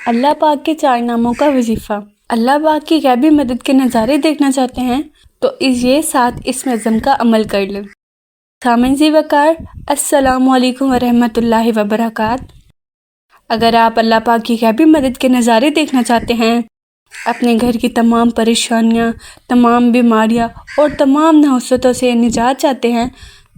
اللہ پاک کے 4 ناموں کا وظیفہ۔ اللہ پاک کی غیبی مدد کے نظارے دیکھنا چاہتے ہیں تو یہ 7 اسم اعظم کا عمل کر لیں۔ سامعین ذی وقار، السلام علیکم ورحمۃ اللہ وبرکاتہ۔ اگر آپ اللہ پاک کی غیبی مدد کے نظارے دیکھنا چاہتے ہیں، اپنے گھر کی تمام پریشانیاں، تمام بیماریاں اور تمام نحوستوں سے نجات چاہتے ہیں،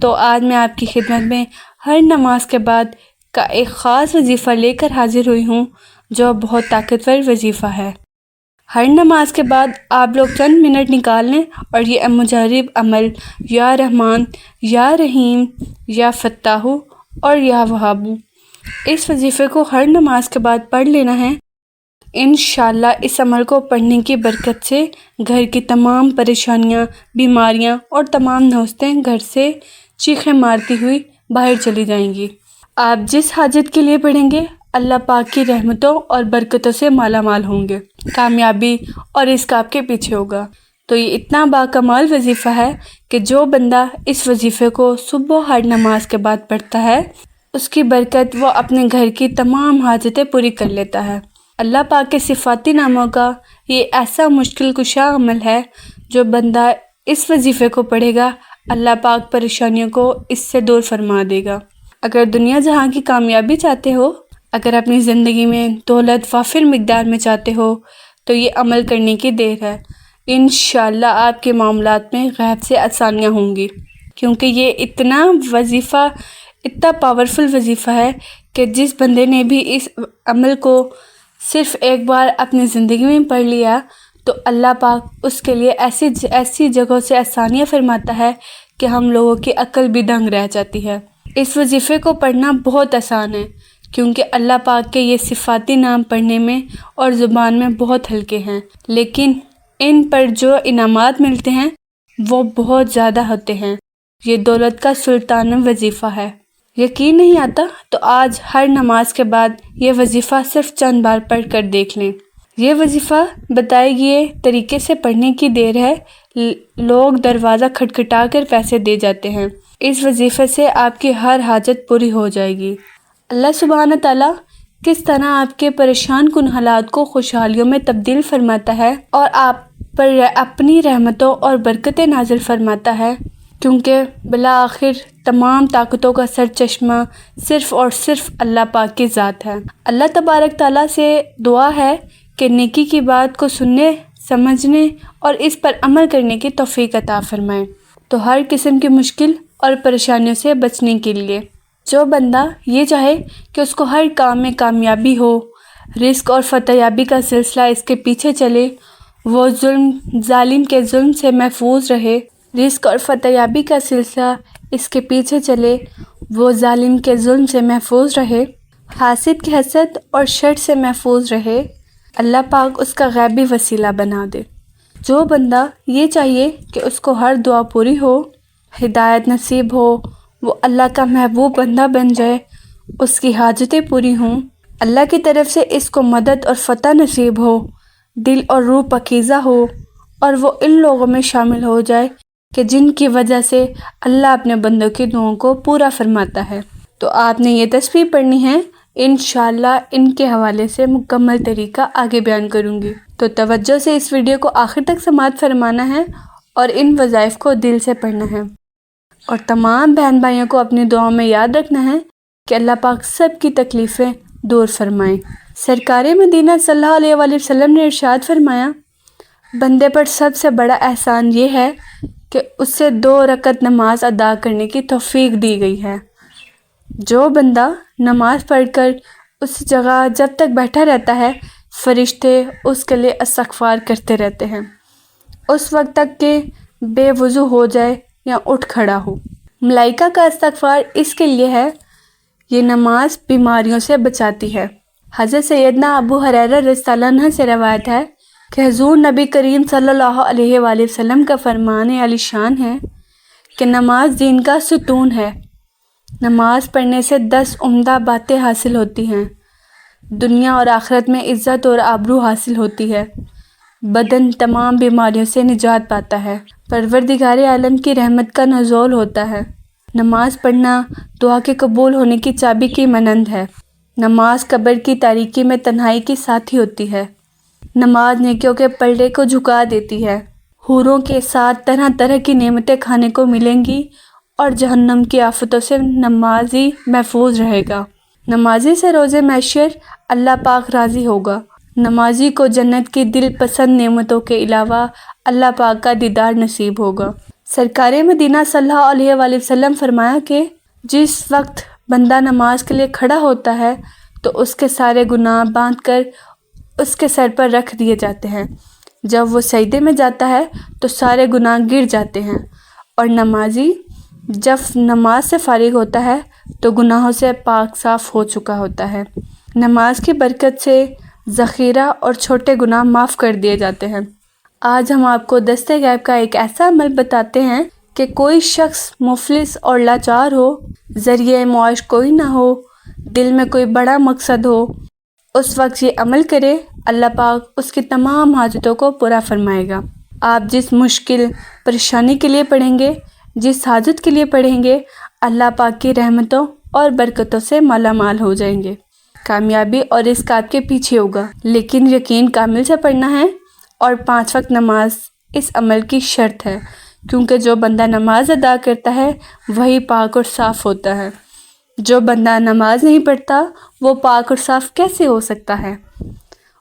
تو آج میں آپ کی خدمت میں ہر نماز کے بعد کا ایک خاص وظیفہ لے کر حاضر ہوئی ہوں، جو بہت طاقتور وظیفہ ہے۔ ہر نماز کے بعد آپ لوگ چند منٹ نکال لیں اور یہ مجرب عمل یا رحمان، یا رحیم، یا فتاح اور یا وہاب، اس وظیفے کو ہر نماز کے بعد پڑھ لینا ہے۔ انشاءاللہ اس عمل کو پڑھنے کی برکت سے گھر کی تمام پریشانیاں، بیماریاں اور تمام نحوستیں گھر سے چیخیں مارتی ہوئی باہر چلی جائیں گی۔ آپ جس حاجت کے لیے پڑھیں گے، اللہ پاک کی رحمتوں اور برکتوں سے مالا مال ہوں گے، کامیابی اور رزق آپ کے پیچھے ہوگا۔ تو یہ اتنا باکمال وظیفہ ہے کہ جو بندہ اس وظیفے کو صبح ہر نماز کے بعد پڑھتا ہے، اس کی برکت وہ اپنے گھر کی تمام حاجتیں پوری کر لیتا ہے۔ اللہ پاک کے صفاتی ناموں کا یہ ایسا مشکل کشا عمل ہے، جو بندہ اس وظیفے کو پڑھے گا، اللہ پاک پریشانیوں کو اس سے دور فرما دے گا۔ اگر دنیا جہاں کی کامیابی چاہتے ہو، اگر اپنی زندگی میں دولت وافر مقدار میں چاہتے ہو، تو یہ عمل کرنے کی دیر ہے۔ انشاءاللہ آپ کے معاملات میں غیب سے آسانیاں ہوں گی، کیونکہ یہ اتنا پاورفل وظیفہ ہے کہ جس بندے نے بھی اس عمل کو صرف ایک بار اپنی زندگی میں پڑھ لیا، تو اللہ پاک اس کے لیے ایسی جگہوں سے آسانیاں فرماتا ہے کہ ہم لوگوں کی عقل بھی دنگ رہ جاتی ہے۔ اس وظیفے کو پڑھنا بہت آسان ہے، کیونکہ اللہ پاک کے یہ صفاتی نام پڑھنے میں اور زبان میں بہت ہلکے ہیں، لیکن ان پر جو انعامات ملتے ہیں وہ بہت زیادہ ہوتے ہیں۔ یہ دولت کا سلطان وظیفہ ہے۔ یقین نہیں آتا تو آج ہر نماز کے بعد یہ وظیفہ صرف چند بار پڑھ کر دیکھ لیں۔ یہ وظیفہ بتائے گئے طریقے سے پڑھنے کی دیر ہے، لوگ دروازہ کھٹکھٹا کر پیسے دے جاتے ہیں۔ اس وظیفے سے آپ کی ہر حاجت پوری ہو جائے گی۔ اللہ سبحانہ تعالیٰ کس طرح آپ کے پریشان کن حالات کو خوشحالیوں میں تبدیل فرماتا ہے اور آپ پر اپنی رحمتوں اور برکتیں نازل فرماتا ہے، کیونکہ بالآخر تمام طاقتوں کا سرچشمہ صرف اور صرف اللہ پاک کی ذات ہے۔ اللہ تبارک تعالیٰ سے دعا ہے کہ نیکی کی بات کو سننے، سمجھنے اور اس پر عمل کرنے کی توفیق عطا فرمائے، تو ہر قسم کی مشکل اور پریشانیوں سے بچنے کے لیے جو بندہ یہ چاہے کہ اس کو ہر کام میں کامیابی ہو، رزق اور فتح یابی کا سلسلہ اس کے پیچھے چلے، وہ ظالم کے ظلم سے محفوظ رہے، رزق اور فتح یابی کا سلسلہ اس کے پیچھے چلے، وہ ظالم کے ظلم سے محفوظ رہے، حاسد کے حسد اور شر سے محفوظ رہے، اللہ پاک اس کا غیبی وسیلہ بنا دے۔ جو بندہ یہ چاہیے کہ اس کو ہر دعا پوری ہو، ہدایت نصیب ہو، وہ اللہ کا محبوب بندہ بن جائے، اس کی حاجتیں پوری ہوں، اللہ کی طرف سے اس کو مدد اور فتح نصیب ہو، دل اور روح پاکیزہ ہو، اور وہ ان لوگوں میں شامل ہو جائے کہ جن کی وجہ سے اللہ اپنے بندوں کی دعاؤں کو پورا فرماتا ہے۔ تو آپ نے یہ تسبیح پڑھنی ہے، انشاءاللہ ان کے حوالے سے مکمل طریقہ آگے بیان کروں گی، تو توجہ سے اس ویڈیو کو آخر تک سماعت فرمانا ہے اور ان وظائف کو دل سے پڑھنا ہے، اور تمام بہن بھائیوں کو اپنی دعاؤں میں یاد رکھنا ہے کہ اللہ پاک سب کی تکلیفیں دور فرمائیں۔ سرکار مدینہ صلی اللہ علیہ وآلہ وسلم نے ارشاد فرمایا، بندے پر سب سے بڑا احسان یہ ہے کہ اس سے 2 رکعت نماز ادا کرنے کی توفیق دی گئی ہے۔ جو بندہ نماز پڑھ کر اس جگہ جب تک بیٹھا رہتا ہے، فرشتے اس کے لیے استغفار کرتے رہتے ہیں، اس وقت تک کہ بے وضو ہو جائے یا اٹھ کھڑا ہو۔ ملائکہ کا استغفار اس کے لیے ہے، یہ نماز بیماریوں سے بچاتی ہے۔ حضرت سیدنا ابو ہریرہ رضی اللہ عنہ سے روایت ہے کہ حضور نبی کریم صلی اللہ علیہ وآلہ وسلم کا فرمان عالی شان ہے کہ نماز دین کا ستون ہے۔ نماز پڑھنے سے 10 عمدہ باتیں حاصل ہوتی ہیں۔ دنیا اور آخرت میں عزت اور آبرو حاصل ہوتی ہے، بدن تمام بیماریوں سے نجات پاتا ہے، پروردگار عالم کی رحمت کا نزول ہوتا ہے۔ نماز پڑھنا دعا کے قبول ہونے کی چابی کی مانند ہے۔ نماز قبر کی تاریکی میں تنہائی کی ساتھی ہوتی ہے۔ نماز نیکیوں کے پلڑے کو جھکا دیتی ہے۔ حوروں کے ساتھ طرح طرح کی نعمتیں کھانے کو ملیں گی اور جہنم کی آفتوں سے نمازی محفوظ رہے گا۔ نمازی سے روز محشر اللہ پاک راضی ہوگا۔ نمازی کو جنت کی دل پسند نعمتوں کے علاوہ اللہ پاک کا دیدار نصیب ہوگا۔ سرکار مدینہ صلی اللہ علیہ وآلہ وسلم فرمایا کہ جس وقت بندہ نماز کے لیے کھڑا ہوتا ہے تو اس کے سارے گناہ باندھ کر اس کے سر پر رکھ دیے جاتے ہیں۔ جب وہ سجدے میں جاتا ہے تو سارے گناہ گر جاتے ہیں، اور نمازی جب نماز سے فارغ ہوتا ہے تو گناہوں سے پاک صاف ہو چکا ہوتا ہے۔ نماز کی برکت سے ذخیرہ اور چھوٹے گناہ معاف کر دیے جاتے ہیں۔ آج ہم آپ کو دست غیب کا ایک ایسا عمل بتاتے ہیں کہ کوئی شخص مفلس اور لاچار ہو، ذریعہ معاش کوئی نہ ہو، دل میں کوئی بڑا مقصد ہو، اس وقت یہ عمل کرے، اللہ پاک اس کی تمام حاجتوں کو پورا فرمائے گا۔ آپ جس مشکل پریشانی کے لیے پڑھیں گے، جس حاجت کے لیے پڑھیں گے، اللہ پاک کی رحمتوں اور برکتوں سے مالا مال ہو جائیں گے۔ کامیابی اور رزق آپ کے پیچھے ہوگا، لیکن یقین کامل سے پڑھنا ہے، اور 5 وقت نماز اس عمل کی شرط ہے، کیونکہ جو بندہ نماز ادا کرتا ہے وہی پاک اور صاف ہوتا ہے۔ جو بندہ نماز نہیں پڑھتا وہ پاک اور صاف کیسے ہو سکتا ہے؟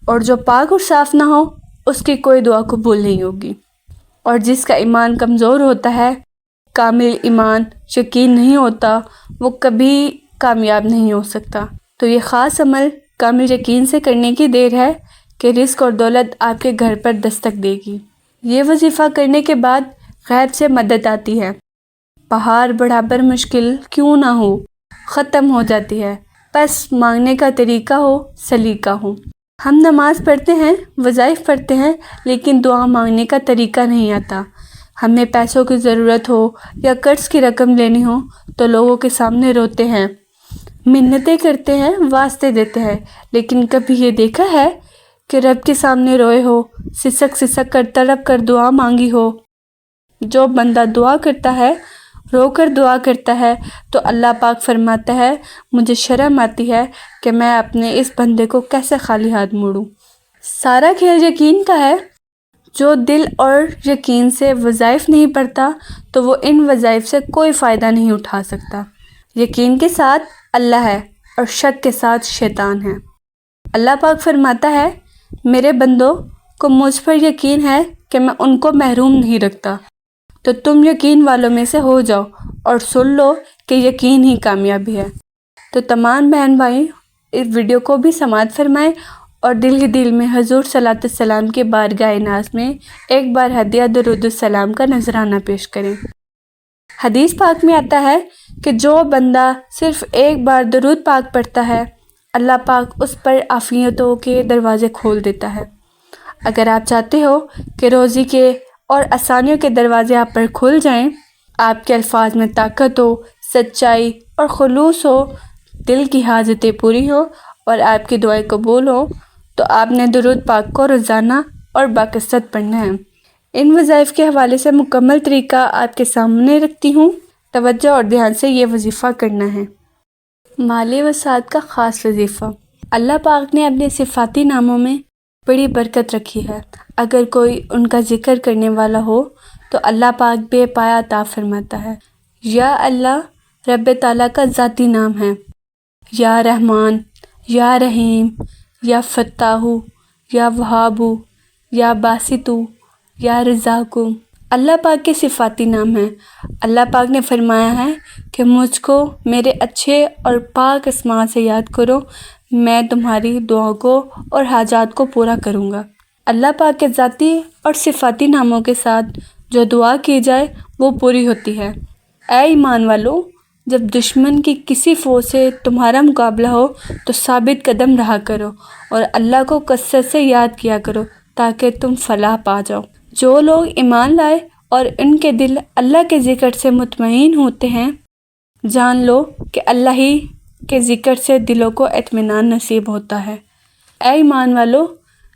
اور جو پاک اور صاف نہ ہو اس کی کوئی دعا قبول نہیں ہوگی۔ اور جس کا ایمان کمزور ہوتا ہے، کامل ایمان یقین نہیں ہوتا، وہ کبھی کامیاب نہیں ہو سکتا۔ تو یہ خاص عمل کامل یقین سے کرنے کی دیر ہے کہ رزق اور دولت آپ کے گھر پر دستک دے گی۔ یہ وظیفہ کرنے کے بعد غیب سے مدد آتی ہے۔ پہاڑ برابر مشکل کیوں نہ ہو، ختم ہو جاتی ہے، بس مانگنے کا طریقہ ہو، سلیقہ ہو۔ ہم نماز پڑھتے ہیں، وظائف پڑھتے ہیں، لیکن دعا مانگنے کا طریقہ نہیں آتا۔ ہمیں پیسوں کی ضرورت ہو یا قرض کی رقم لینی ہو تو لوگوں کے سامنے روتے ہیں، منتیں کرتے ہیں، واسطے دیتے ہیں، لیکن کبھی یہ دیکھا ہے کہ رب کے سامنے روئے ہو، سسک سسک کر تڑپ کر دعا مانگی ہو؟ جو بندہ دعا کرتا ہے، رو کر دعا کرتا ہے، تو اللہ پاک فرماتا ہے مجھے شرم آتی ہے کہ میں اپنے اس بندے کو کیسے خالی ہاتھ موڑوں۔ سارا کھیل یقین کا ہے۔ جو دل اور یقین سے وظائف نہیں پڑھتا تو وہ ان وظائف سے کوئی فائدہ نہیں اٹھا سکتا۔ یقین کے ساتھ اللہ ہے اور شک کے ساتھ شیطان ہے۔ اللہ پاک فرماتا ہے میرے بندوں کو مجھ پر یقین ہے کہ میں ان کو محروم نہیں رکھتا، تو تم یقین والوں میں سے ہو جاؤ اور سن لو کہ یقین ہی کامیابی ہے۔ تو تمام بہن بھائی اس ویڈیو کو بھی سماعت فرمائیں اور دل ہی دل میں حضور صلی اللہ علیہ وسلم کے بارگاہ ناز میں ایک بار ہدیہ درود السلام کا نذرانہ پیش کریں۔ حدیث پاک میں آتا ہے کہ جو بندہ صرف ایک بار درود پاک پڑھتا ہے، اللہ پاک اس پر عافیتوں کے دروازے کھول دیتا ہے۔ اگر آپ چاہتے ہو کہ روزی کے اور آسانیوں کے دروازے آپ پر کھل جائیں، آپ کے الفاظ میں طاقت ہو، سچائی اور خلوص ہو، دل کی حاجتیں پوری ہو اور آپ کی دعائیں قبول ہو، تو آپ نے درود پاک کو روزانہ اور باکثرت پڑھنا ہے۔ ان وظائف کے حوالے سے مکمل طریقہ آپ کے سامنے رکھتی ہوں، توجہ اور دھیان سے یہ وظیفہ کرنا ہے۔ مالی وسعت کا خاص وظیفہ۔ اللہ پاک نے اپنے صفاتی ناموں میں بڑی برکت رکھی ہے۔ اگر کوئی ان کا ذکر کرنے والا ہو تو اللہ پاک بے پایا عطا فرماتا ہے۔ یا اللہ رب تعالیٰ کا ذاتی نام ہے، یا رحمان، یا رحیم، یا فتاح، یا وہاب، یا باسط، یا رزاق۔ اللہ پاک کے صفاتی نام ہیں۔ اللہ پاک نے فرمایا ہے کہ مجھ کو میرے اچھے اور پاک اسماء سے یاد کرو، میں تمہاری دعاؤں کو اور حاجات کو پورا کروں گا۔ اللہ پاک کے ذاتی اور صفاتی ناموں کے ساتھ جو دعا کی جائے وہ پوری ہوتی ہے۔ اے ایمان والو، جب دشمن کی کسی فوج سے تمہارا مقابلہ ہو تو ثابت قدم رہا کرو اور اللہ کو کثرت سے یاد کیا کرو تاکہ تم فلاح پا جاؤ۔ جو لوگ ایمان لائے اور ان کے دل اللہ کے ذکر سے مطمئن ہوتے ہیں، جان لو کہ اللہ ہی کے ذکر سے دلوں کو اطمینان نصیب ہوتا ہے۔ اے ایمان والو،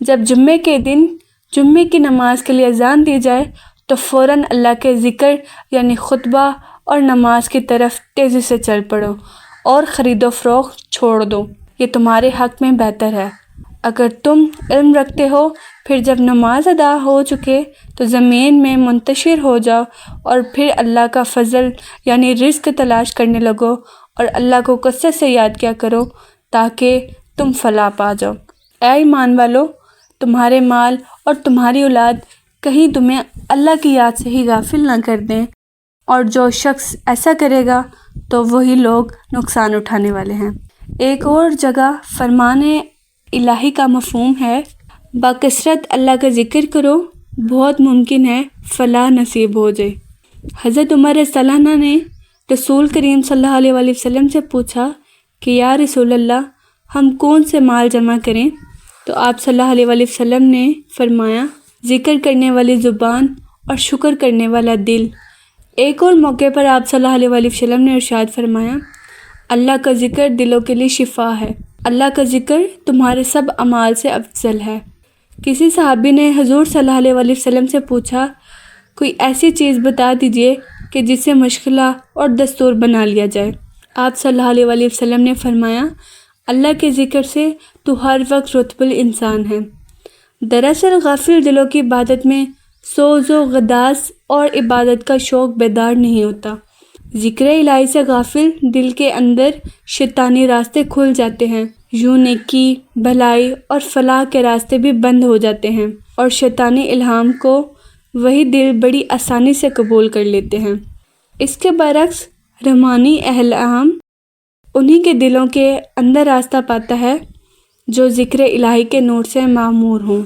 جب جمعے کے دن جمعے کی نماز کے لیے اذان دی جائے تو فوراً اللہ کے ذکر یعنی خطبہ اور نماز کی طرف تیزی سے چل پڑو اور خرید و فروخت چھوڑ دو۔ یہ تمہارے حق میں بہتر ہے۔ اگر تم علم رکھتے ہو، پھر جب نماز ادا ہو چکے تو زمین میں منتشر ہو جاؤ اور پھر اللہ کا فضل یعنی رزق تلاش کرنے لگو اور اللہ کو کثرت سے یاد کیا کرو تاکہ تم فلاح پا جاؤ۔ اے ایمان والو، تمہارے مال اور تمہاری اولاد کہیں تمہیں اللہ کی یاد سے ہی غافل نہ کر دیں، اور جو شخص ایسا کرے گا تو وہی لوگ نقصان اٹھانے والے ہیں۔ ایک اور جگہ فرمان الہی کا مفہوم ہے، بکثرت اللہ کا ذکر کرو، بہت ممکن ہے فلاح نصیب ہو جائے۔ حضرت عمر رضی اللہ عنہ نے رسول کریم صلی اللہ علیہ وآلہ وسلم سے پوچھا کہ یا رسول اللہ، ہم کون سے مال جمع کریں؟ تو آپ صلی اللہ علیہ وآلہ وسلم نے فرمایا، ذکر کرنے والی زبان اور شکر کرنے والا دل۔ ایک اور موقع پر آپ صلی اللہ علیہ وآلہ وسلم نے ارشاد فرمایا، اللہ کا ذکر دلوں کے لیے شفا ہے، اللہ کا ذکر تمہارے سب اعمال سے افضل ہے۔ کسی صحابی نے حضور صلی اللہ علیہ وآلہ وسلم سے پوچھا، کوئی ایسی چیز بتا دیجئے کہ جسے مشغلہ اور دستور بنا لیا جائے۔ آپ صلی اللہ علیہ وآلہ وسلم نے فرمایا، اللہ کے ذکر سے تو ہر وقت رتب الانسان ہے۔ دراصل غافل دلوں کی عبادت میں سوز و غداز اور عبادت کا شوق بیدار نہیں ہوتا۔ ذکر الہی سے غافل دل کے اندر شیطانی راستے کھل جاتے ہیں، یوں نیکی، بھلائی اور فلاح کے راستے بھی بند ہو جاتے ہیں، اور شیطانی الہام کو وہی دل بڑی آسانی سے قبول کر لیتے ہیں۔ اس کے برعکس رحمانی الہام انہی کے دلوں کے اندر راستہ پاتا ہے جو ذکر الہی کے نور سے معمور ہوں،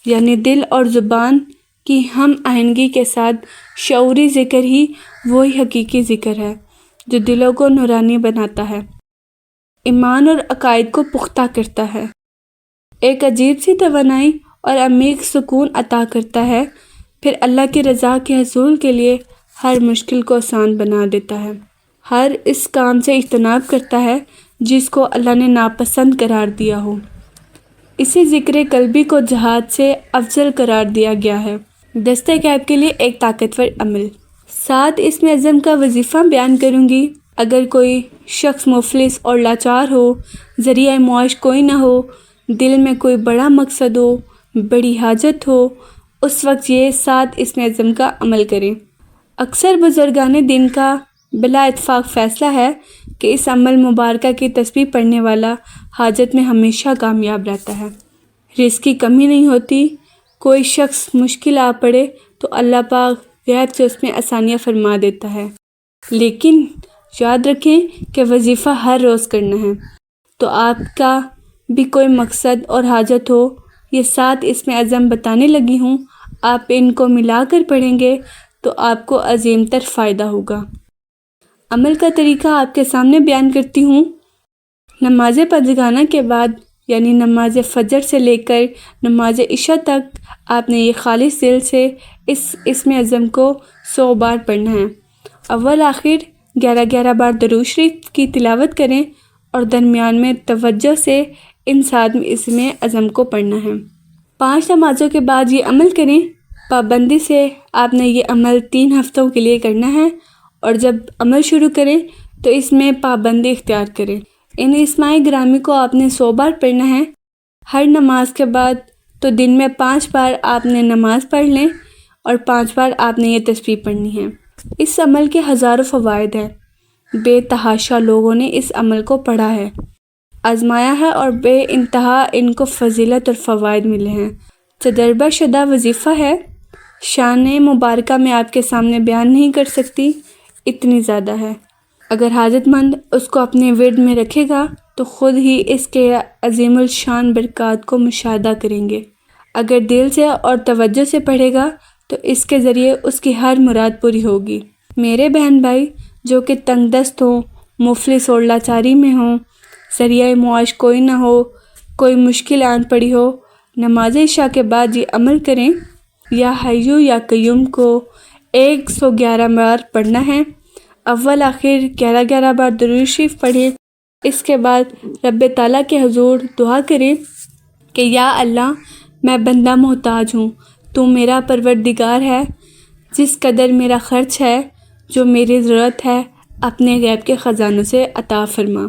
یعنی دل اور زبان کی ہم آہنگی کے ساتھ شعوری ذکر ہی وہی حقیقی ذکر ہے جو دلوں کو نورانی بناتا ہے، ایمان اور عقائد کو پختہ کرتا ہے، ایک عجیب سی توانائی اور عمیق سکون عطا کرتا ہے، پھر اللہ کی رضا کے حصول کے لیے ہر مشکل کو آسان بنا دیتا ہے، ہر اس کام سے اجتناب کرتا ہے جس کو اللہ نے ناپسند قرار دیا ہو۔ اسی ذکر قلبی کو جہاد سے افضل قرار دیا گیا ہے۔ دستہ غیب کے لیے ایک طاقتور عمل۔ ساتھ اس میں عزم کا وظیفہ بیان کروں گی۔ اگر کوئی شخص مفلس اور لاچار ہو، ذریعہ معاش کوئی نہ ہو، دل میں کوئی بڑا مقصد ہو، بڑی حاجت ہو، اس وقت یہ ساتھ اس میں عزم کا عمل کریں۔ اکثر بزرگان دین کا بلا اتفاق فیصلہ ہے کہ اس عمل مبارکہ کی تسبیح پڑھنے والا حاجت میں ہمیشہ کامیاب رہتا ہے، رزق کی کمی نہیں ہوتی۔ کوئی شخص مشکل آ پڑے تو اللہ پاک غیب سے اس میں آسانیاں فرما دیتا ہے، لیکن یاد رکھیں کہ وظیفہ ہر روز کرنا ہے۔ تو آپ کا بھی کوئی مقصد اور حاجت ہو، یہ ساتھ اس میں عزم بتانے لگی ہوں، آپ ان کو ملا کر پڑھیں گے تو آپ کو عظیم تر فائدہ ہوگا۔ عمل کا طریقہ آپ کے سامنے بیان کرتی ہوں۔ نماز پنجگانہ کے بعد یعنی نماز فجر سے لے کر نماز عشاء تک آپ نے یہ خالص دل سے اس میں عزم کو 100 بار پڑھنا ہے۔ اول آخر 11 بار درود شریف کی تلاوت کریں اور درمیان میں توجہ سے ان ساتھ اس میں عزم کو پڑھنا ہے۔ 5 نمازوں کے بعد یہ عمل کریں۔ پابندی سے آپ نے یہ عمل 3 ہفتوں کے لیے کرنا ہے، اور جب عمل شروع کریں تو اس میں پابندی اختیار کریں۔ ان اسماء گرامی کو آپ نے 100 بار پڑھنا ہے۔ ہر نماز کے بعد تو دن میں 5 بار آپ نے نماز پڑھ لیں اور 5 بار آپ نے یہ تسبیح پڑھنی ہے۔ اس عمل کے ہزاروں فوائد ہیں، بے تحاشا لوگوں نے اس عمل کو پڑھا ہے، آزمایا ہے اور بے انتہا ان کو فضیلت اور فوائد ملے ہیں۔ تجربہ شدہ وظیفہ ہے، شان مبارکہ میں آپ کے سامنے بیان نہیں کر سکتی، اتنی زیادہ ہے۔ اگر حاجت مند اس کو اپنے ورد میں رکھے گا تو خود ہی اس کے عظیم الشان برکات کو مشاہدہ کریں گے۔ اگر دل سے اور توجہ سے پڑھے گا تو اس کے ذریعے اس کی ہر مراد پوری ہوگی۔ میرے بہن بھائی جو کہ تنگ دست ہوں، مفلس اور لاچاری میں ہوں، ذریعہ معاش کوئی نہ ہو، کوئی مشکل آن پڑی ہو، نماز عشاء کے بعد یہ عمل کریں۔ یا حیو یا قیوم کو 111 بار پڑھنا ہے۔ اول آخر 11 بار درود شریف پڑھیں۔ اس کے بعد رب تعالیٰ کے حضور دعا کریں کہ یا اللہ، میں بندہ محتاج ہوں، تو میرا پروردگار ہے، جس قدر میرا خرچ ہے، جو میری ضرورت ہے، اپنے غیب کے خزانوں سے عطا فرما۔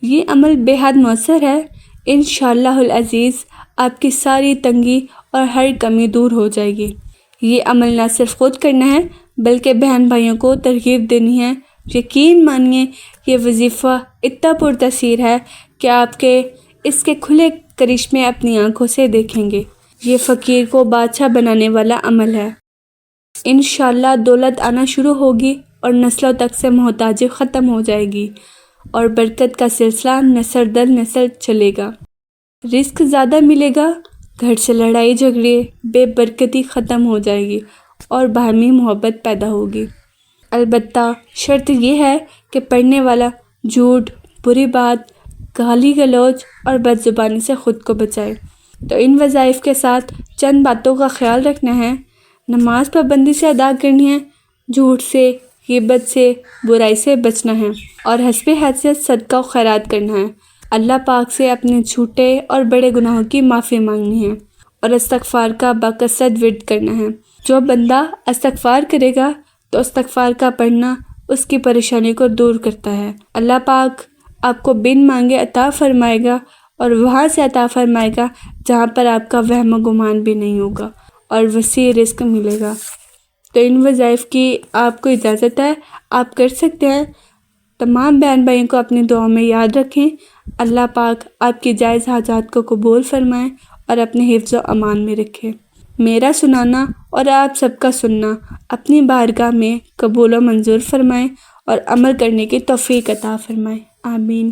یہ عمل بے حد مؤثر ہے۔ انشاءاللہ العزیز آپ کی ساری تنگی اور ہر کمی دور ہو جائے گی۔ یہ عمل نہ صرف خود کرنا ہے بلکہ بہن بھائیوں کو ترغیب دینی ہے۔ یقین مانیے یہ وظیفہ اتنا پرتاثیر ہے کہ آپ کے اس کے کھلے کرشمے اپنی آنکھوں سے دیکھیں گے۔ یہ فقیر کو بادشاہ بنانے والا عمل ہے۔ انشاءاللہ دولت آنا شروع ہوگی اور نسلوں تک سے محتاجی ختم ہو جائے گی اور برکت کا سلسلہ نسل در نسل چلے گا۔ رزق زیادہ ملے گا، گھر سے لڑائی جھگڑے بے برکتی ختم ہو جائے گی اور باہمی محبت پیدا ہوگی۔ البتہ شرط یہ ہے کہ پڑھنے والا جھوٹ، بری بات، گالی گلوچ اور بد زبانی سے خود کو بچائے۔ تو ان وظائف کے ساتھ چند باتوں کا خیال رکھنا ہے۔ نماز پابندی سے ادا کرنی ہے، جھوٹ سے، غیبت سے، برائی سے بچنا ہے اور حسب حیثیت صدقہ و خیرات کرنا ہے۔ اللہ پاک سے اپنے چھوٹے اور بڑے گناہوں کی معافی مانگنی ہے اور استغفار کا باکثرت ورد کرنا ہے۔ جو بندہ استغفار کرے گا تو استغفار کا پڑھنا اس کی پریشانی کو دور کرتا ہے۔ اللہ پاک آپ کو بن مانگے عطا فرمائے گا اور وہاں سے عطا فرمائے گا جہاں پر آپ کا وہم و گمان بھی نہیں ہوگا اور وسیع رزق ملے گا۔ تو ان وظائف کی آپ کو اجازت ہے، آپ کر سکتے ہیں۔ تمام بہن بھائیوں کو اپنی دعاؤں میں یاد رکھیں۔ اللہ پاک آپ کی جائز حاجات کو قبول فرمائیں اور اپنے حفظ و امان میں رکھیں۔ میرا سنانا اور آپ سب کا سننا اپنی بارگاہ میں قبول و منظور فرمائیں اور عمل کرنے کی توفیق عطا فرمائیں۔ آمین۔